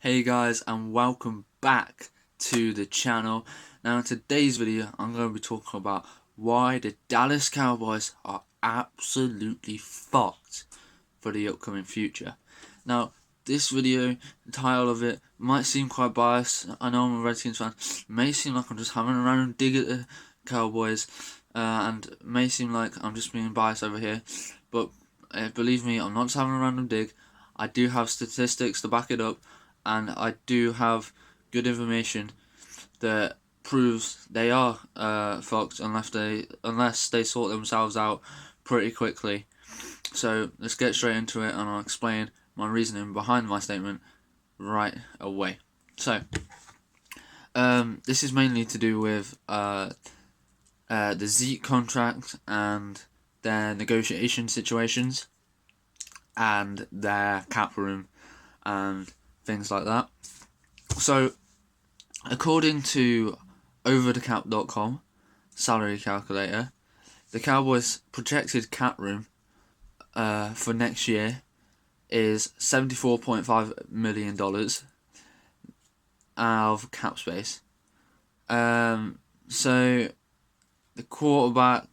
Hey guys, and welcome back to the channel. Now in today's video I'm going to be talking about why the Dallas Cowboys are absolutely fucked for the upcoming future. Now this video, the title of it, might seem quite biased. I know I'm a Redskins fan. It may seem like I'm just having a random dig at the Cowboys, and it may seem like I'm just being biased over here, but believe me, I'm not just having a random dig. I do have statistics to back it up, and I do have good information that proves they are fucked unless they sort themselves out pretty quickly. So let's get straight into it, and I'll explain my reasoning behind my statement right away. So this is mainly to do with the Zeke contract and their negotiation situations and their cap room and things like that. So, according to overthecap.com salary calculator, the Cowboys' projected cap room for next year is $74.5 million of cap space. So, the quarterback,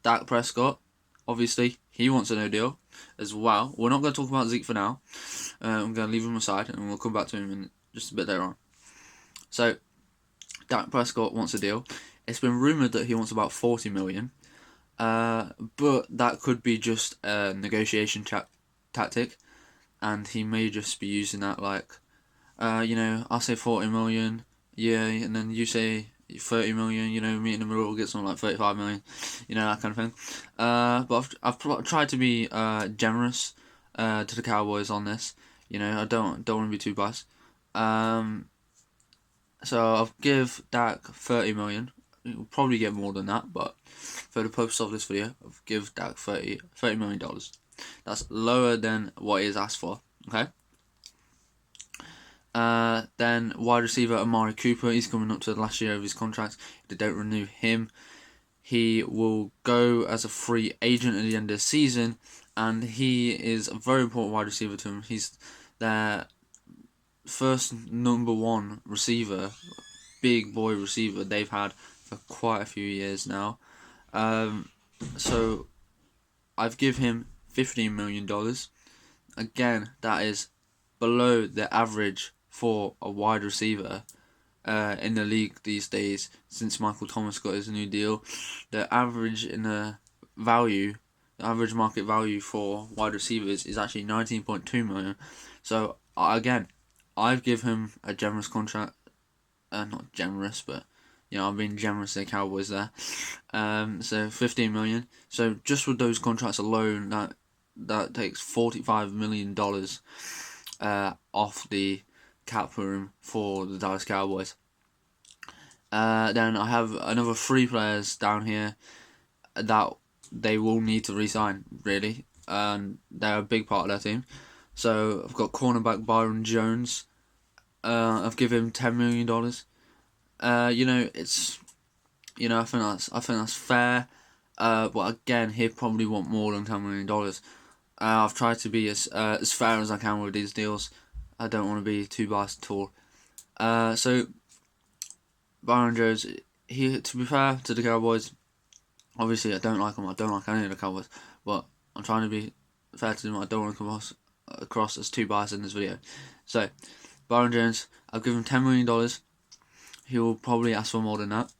Dak Prescott, obviously, he wants a no deal as well. We're not going to talk about Zeke for now. I'm going to leave him aside, and we'll come back to him in just a bit later on. So, Dak Prescott wants a deal. It's been rumoured that he wants about $40 million, but that could be just a negotiation tactic, and he may just be using that like, I'll say $40 million, yeah, and then you say $30 million, meet in the middle, we'll get something like $35 million, that kind of thing. But I've tried to be generous to the Cowboys on this. I don't want to be too biased. So I'll give Dak $30 million. He'll probably get more than that, but for the purpose of this video, I'll give Dak $30 million. That's lower than what he has asked for. Okay. Then wide receiver Amari Cooper, he's coming up to the last year of his contract. If they don't renew him, he will go as a free agent at the end of the season, and he is a very important wide receiver to him. He's their first number one receiver, big boy receiver they've had for quite a few years now. So I've give him $15 million. Again, that is below the average for a wide receiver in the league these days. Since Michael Thomas got his new deal, the average average market value for wide receivers is actually 19.2 million. So again, I've give him a generous contract. Not generous, but I'm being generous to the Cowboys there. So $15 million. So just with those contracts alone, that takes $45 million off the cap room for the Dallas Cowboys. Then I have another 3 players down here that they will need to re-sign, really, and they're a big part of their team. So I've got cornerback Byron Jones. I've given him $10 million. It's I think that's fair. But again, he'd probably want more than $10 million. I've tried to be as fair as I can with these deals. I don't want to be too biased at all. So Byron Jones, to be fair to the Cowboys, obviously I don't like him. I don't like any of the Cowboys, but I'm trying to be fair to them. I don't want to come across as too biased in this video. So Byron Jones, I've given him $10 million. He will probably ask for more than that,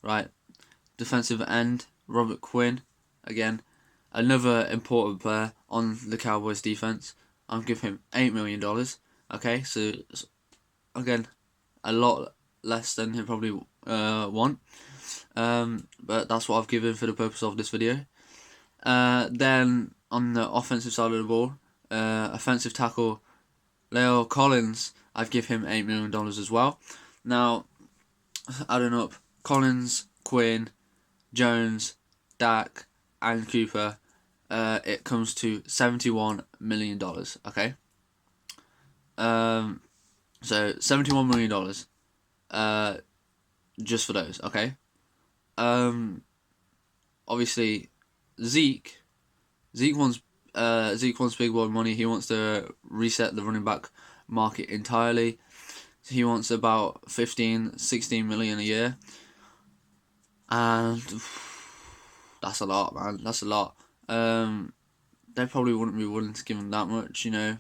right? Defensive end Robert Quinn, again, another important player on the Cowboys defense. I'll give him $8 million. Okay, so again, a lot less than he probably want. But that's what I've given for the purpose of this video. Then on the offensive side of the ball, offensive tackle Leo Collins, I've given him $8 million as well. Now, adding up Collins, Quinn, Jones, Dak, and Cooper, it comes to $71 million. Okay. So $71 million, just for those. Okay. Obviously, Zeke wants big boy money. He wants to reset the running back market entirely. He wants about 15-16 million a year, and that's a lot, man. That's a lot. They probably wouldn't be willing to give him that much, you know.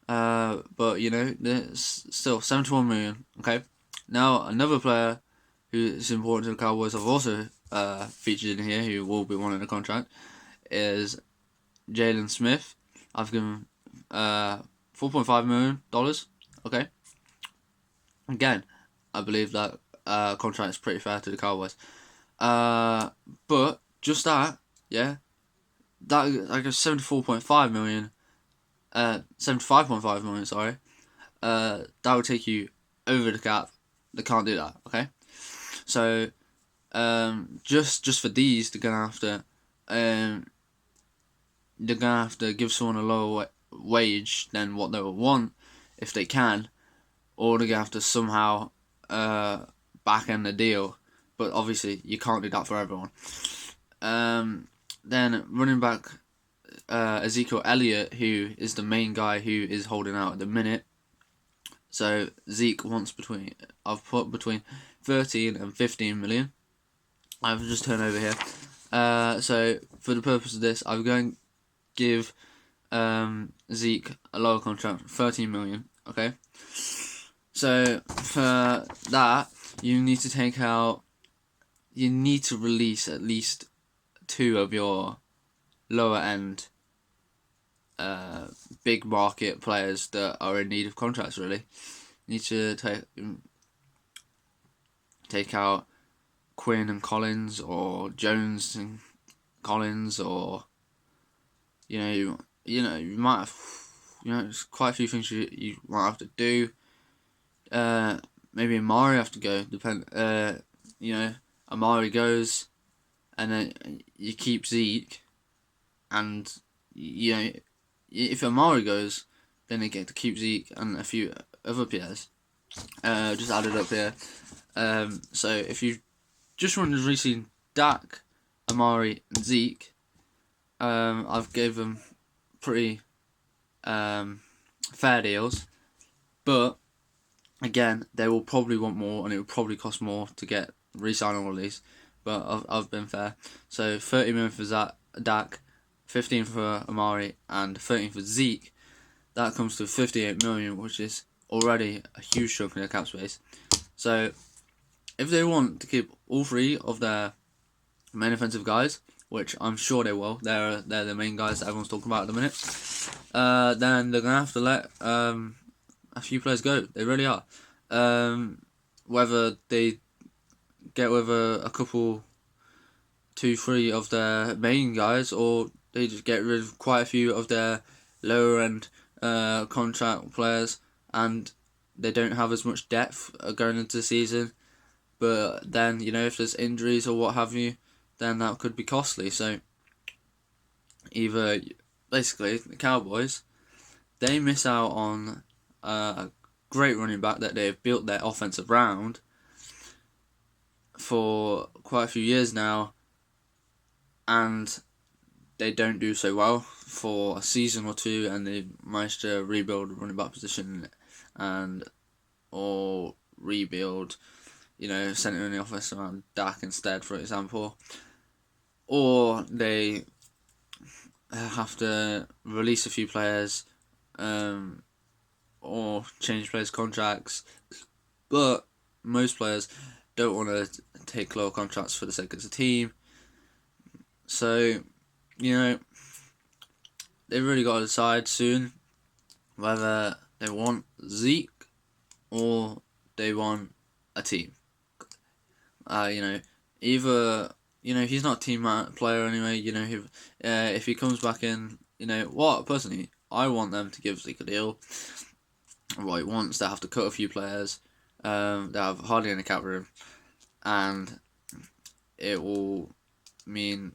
But you know, there's still 71 million. Okay, now another player who is important to the Cowboys, I've also featured in here, who will be wanting a contract, is Jalen Smith. I've given $4.5 million. Okay, again, I believe that contract is pretty fair to the Cowboys. But just that, yeah, that like a 74.5 million, 75.5 million. Sorry, that would take you over the cap. They can't do that. Okay, so just for these, they're gonna have to give someone a lower wage than what they would want if they can, or they're gonna have to somehow back end the deal. But obviously, you can't do that for everyone. Then running back Ezekiel Elliott, who is the main guy who is holding out at the minute. So Zeke wants I've put between 13 and 15 million. I've just turned over here. So for the purpose of this, I'm going to give Zeke a lower contract, 13 million. Okay. So for that, you need to release at least 2 of your lower end big market players that are in need of contracts. Really, you need to take out Quinn and Collins, or Jones and Collins, or you might have, there's quite a few things you might have to do. Maybe Amari have to go. Amari goes, and then you keep Zeke, and if Amari goes, then they get to keep Zeke and a few other players. Just added up here. So if you just want to receive Dak, Amari, and Zeke, I've gave them pretty fair deals, but again, they will probably want more, and it will probably cost more to re-sign all of these. But I've been fair. So 30 million for Dak, 15 for Amari, and 13 for Zeke. That comes to 58 million, which is already a huge chunk in their cap space. So if they want to keep all 3 of their main offensive guys, which I'm sure they will, they're the main guys that everyone's talking about at the minute, then they're gonna have to let a few players go. They really are. Whether they get with a couple, 2-3 of their main guys, or they just get rid of quite a few of their lower end contract players, and they don't have as much depth going into the season. But then, if there's injuries or what have you, then that could be costly. So basically, the Cowboys, they miss out on a great running back that they've built their offense around for quite a few years now, and they don't do so well for a season or 2, and they manage to rebuild the running back position or rebuild, centering the offense around Dak instead, for example. Or they have to release a few players, or change players' contracts. But most players don't want to take lower contracts for the sake of the team. So, they really got to decide soon whether they want Zeke or they want a team. Either, he's not a team player anyway. If he comes back in, personally, I want them to give Zeke a deal. What he wants, they have to cut a few players. They have hardly any cap room, and it will mean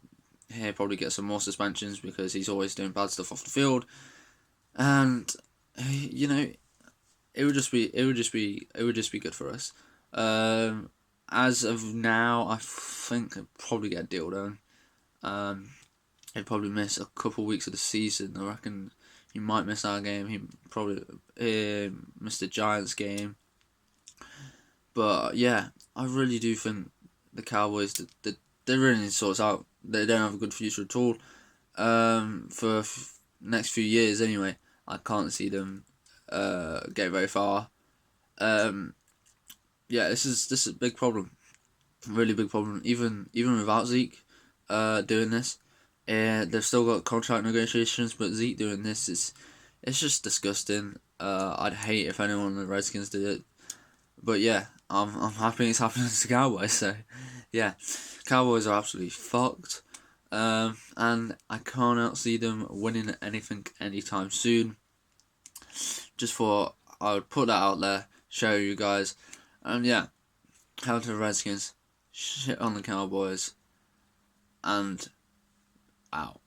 he'll probably get some more suspensions because he's always doing bad stuff off the field, and it would just be good for us. As of now, I think he'll probably get a deal done. He'll probably miss a couple weeks of the season. I reckon He might miss our game. He probably missed the Giants game. But yeah, I really do think the Cowboys they really need to sort us out. They don't have a good future at all. For next few years anyway, I can't see them get very far. Yeah, this is a big problem, really big problem. Even without Zeke, doing this, they've still got contract negotiations. But Zeke doing this it's just disgusting. I'd hate if anyone in the Redskins did it. But yeah, I'm happy it's happening to the Cowboys. So yeah, Cowboys are absolutely fucked. And I cannot see them winning anything anytime soon. Just thought I would put that out there, show you guys. And yeah, hell to the Redskins, shit on the Cowboys, and out.